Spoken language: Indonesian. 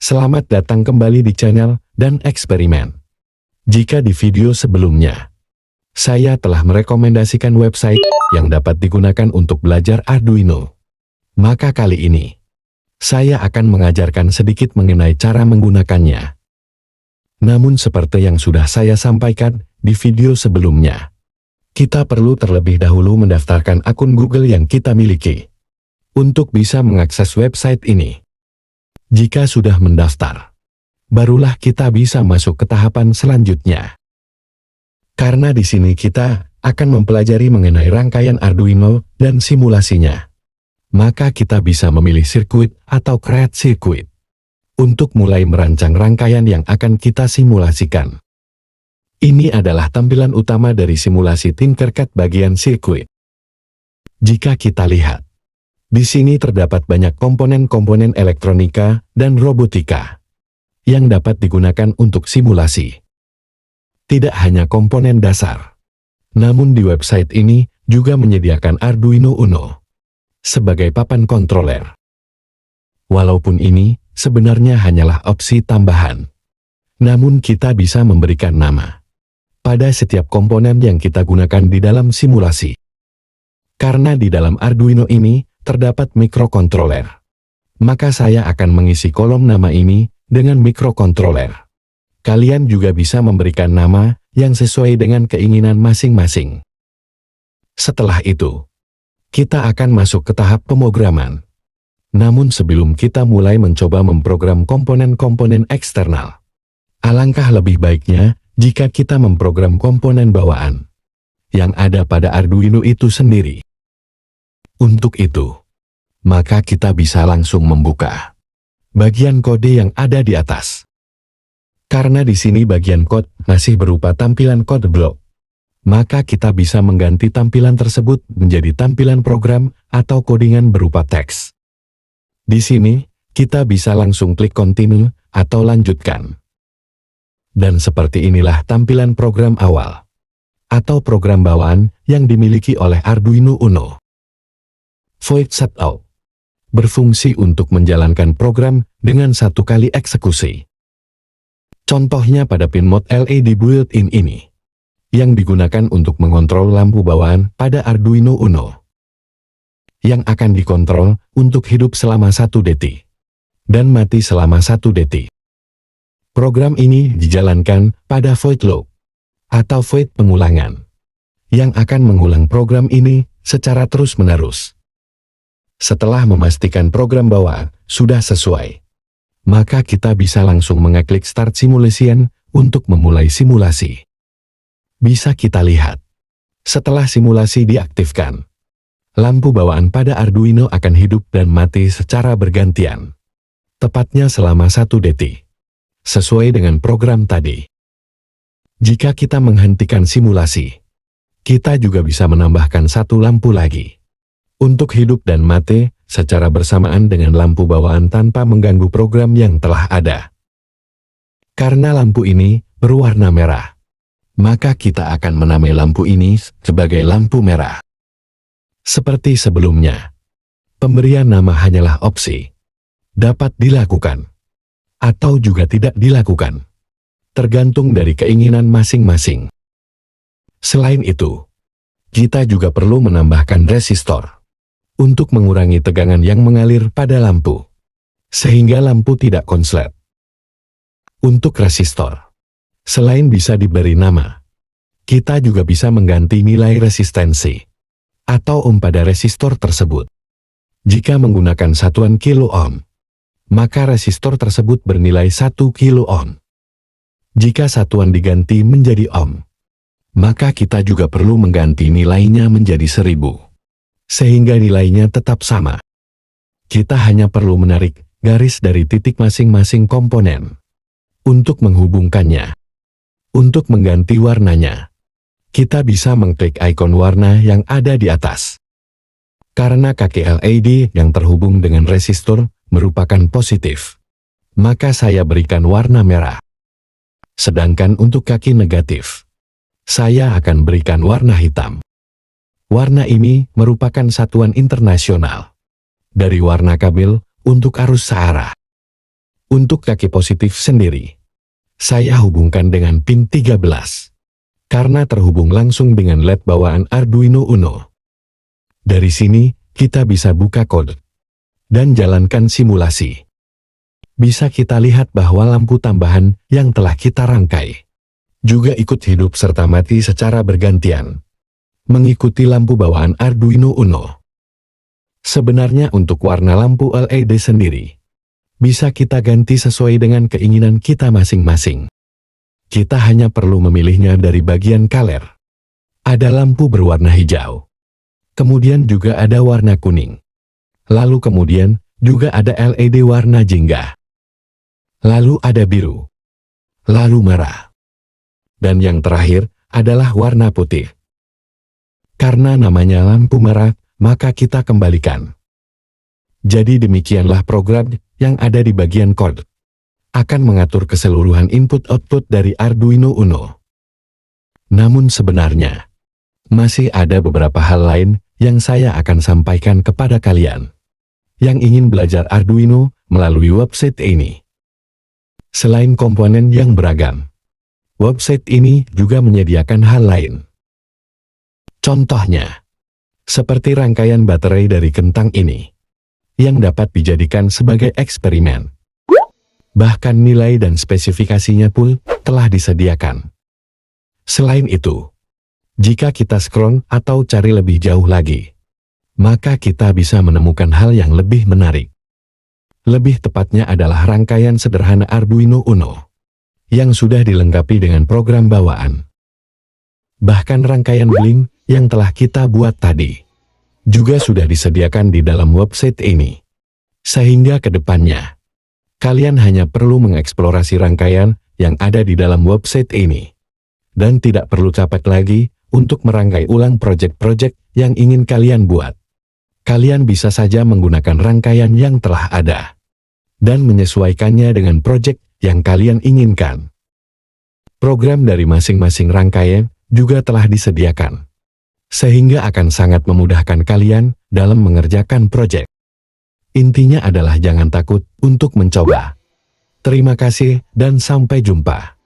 Selamat datang kembali di channel Dan Eksperimen. Jika di video sebelumnya, saya telah merekomendasikan website yang dapat digunakan untuk belajar Arduino, maka kali ini, saya akan mengajarkan sedikit mengenai cara menggunakannya. Namun seperti yang sudah saya sampaikan di video sebelumnya, kita perlu terlebih dahulu mendaftarkan akun Google yang kita miliki untuk bisa mengakses website ini. Jika sudah mendaftar, barulah kita bisa masuk ke tahapan selanjutnya. Karena di sini kita akan mempelajari mengenai rangkaian Arduino dan simulasinya, maka kita bisa memilih sirkuit atau create circuit untuk mulai merancang rangkaian yang akan kita simulasikan. Ini adalah tampilan utama dari simulasi Tinkercad bagian sirkuit. Jika kita lihat, di sini terdapat banyak komponen-komponen elektronika dan robotika yang dapat digunakan untuk simulasi. Tidak hanya komponen dasar, namun di website ini juga menyediakan Arduino Uno sebagai papan kontroler. Walaupun ini sebenarnya hanyalah opsi tambahan, namun kita bisa memberikan nama pada setiap komponen yang kita gunakan di dalam simulasi. Karena di dalam Arduino ini terdapat mikrokontroler, maka saya akan mengisi kolom nama ini dengan mikrokontroler. Kalian juga bisa memberikan nama yang sesuai dengan keinginan masing-masing. Setelah itu, kita akan masuk ke tahap pemrograman. Namun sebelum kita mulai mencoba memprogram komponen-komponen eksternal, alangkah lebih baiknya jika kita memprogram komponen bawaan yang ada pada Arduino itu sendiri. Untuk itu, maka kita bisa langsung membuka bagian kode yang ada di atas. Karena di sini bagian kode masih berupa tampilan kode blok, maka kita bisa mengganti tampilan tersebut menjadi tampilan program atau codingan berupa teks. Di sini, kita bisa langsung klik continue atau lanjutkan. Dan seperti inilah tampilan program awal atau program bawaan yang dimiliki oleh Arduino Uno. Void Setup berfungsi untuk menjalankan program dengan satu kali eksekusi. Contohnya pada pin mode LED built-in ini, yang digunakan untuk mengontrol lampu bawaan pada Arduino Uno, yang akan dikontrol untuk hidup selama 1 detik, dan mati selama 1 detik. Program ini dijalankan pada void loop, atau void pengulangan, yang akan mengulang program ini secara terus-menerus. Setelah memastikan program bawaan sudah sesuai, maka kita bisa langsung mengeklik Start Simulation untuk memulai simulasi. Bisa kita lihat, setelah simulasi diaktifkan, lampu bawaan pada Arduino akan hidup dan mati secara bergantian, tepatnya selama 1 detik, sesuai dengan program tadi. Jika kita menghentikan simulasi, kita juga bisa menambahkan 1 lampu lagi untuk hidup dan mati secara bersamaan dengan lampu bawaan tanpa mengganggu program yang telah ada. Karena lampu ini berwarna merah, maka kita akan menamai lampu ini sebagai lampu merah. Seperti sebelumnya, pemberian nama hanyalah opsi, dapat dilakukan atau juga tidak dilakukan, tergantung dari keinginan masing-masing. Selain itu, kita juga perlu menambahkan resistor untuk mengurangi tegangan yang mengalir pada lampu, sehingga lampu tidak konslet. Untuk resistor, selain bisa diberi nama, kita juga bisa mengganti nilai resistensi atau ohm pada resistor tersebut. Jika menggunakan satuan kilo ohm, maka resistor tersebut bernilai 1 kilo ohm. Jika satuan diganti menjadi ohm, maka kita juga perlu mengganti nilainya menjadi 1000. Sehingga nilainya tetap sama. Kita hanya perlu menarik garis dari titik masing-masing komponen untuk menghubungkannya. Untuk mengganti warnanya, kita bisa mengklik ikon warna yang ada di atas. Karena kaki LED yang terhubung dengan resistor merupakan positif, maka saya berikan warna merah. Sedangkan untuk kaki negatif, saya akan berikan warna hitam. Warna ini merupakan satuan internasional dari warna kabel untuk arus searah. Untuk kaki positif sendiri, saya hubungkan dengan pin 13, karena terhubung langsung dengan LED bawaan Arduino Uno. Dari sini, kita bisa buka kode dan jalankan simulasi. Bisa kita lihat bahwa lampu tambahan yang telah kita rangkai juga ikut hidup serta mati secara bergantian, mengikuti lampu bawaan Arduino Uno. Sebenarnya untuk warna lampu LED sendiri, bisa kita ganti sesuai dengan keinginan kita masing-masing. Kita hanya perlu memilihnya dari bagian color. Ada lampu berwarna hijau. Kemudian juga ada warna kuning. Lalu kemudian juga ada LED warna jingga. Lalu ada biru. Lalu merah. Dan yang terakhir adalah warna putih. Karena namanya lampu merah, maka kita kembalikan. Jadi demikianlah program yang ada di bagian kode. Akan mengatur keseluruhan input-output dari Arduino Uno. Namun sebenarnya, masih ada beberapa hal lain yang saya akan sampaikan kepada kalian yang ingin belajar Arduino melalui website ini. Selain komponen yang beragam, website ini juga menyediakan hal lain. Contohnya, seperti rangkaian baterai dari kentang ini, yang dapat dijadikan sebagai eksperimen. Bahkan nilai dan spesifikasinya pun telah disediakan. Selain itu, jika kita scroll atau cari lebih jauh lagi, maka kita bisa menemukan hal yang lebih menarik. Lebih tepatnya adalah rangkaian sederhana Arduino Uno, yang sudah dilengkapi dengan program bawaan. Bahkan rangkaian Blink yang telah kita buat tadi, juga sudah disediakan di dalam website ini. Sehingga ke depannya, kalian hanya perlu mengeksplorasi rangkaian yang ada di dalam website ini. Dan tidak perlu capek lagi untuk merangkai ulang proyek-proyek yang ingin kalian buat. Kalian bisa saja menggunakan rangkaian yang telah ada, dan menyesuaikannya dengan proyek yang kalian inginkan. Program dari masing-masing rangkaian juga telah disediakan, sehingga akan sangat memudahkan kalian dalam mengerjakan proyek. Intinya adalah jangan takut untuk mencoba. Terima kasih dan sampai jumpa.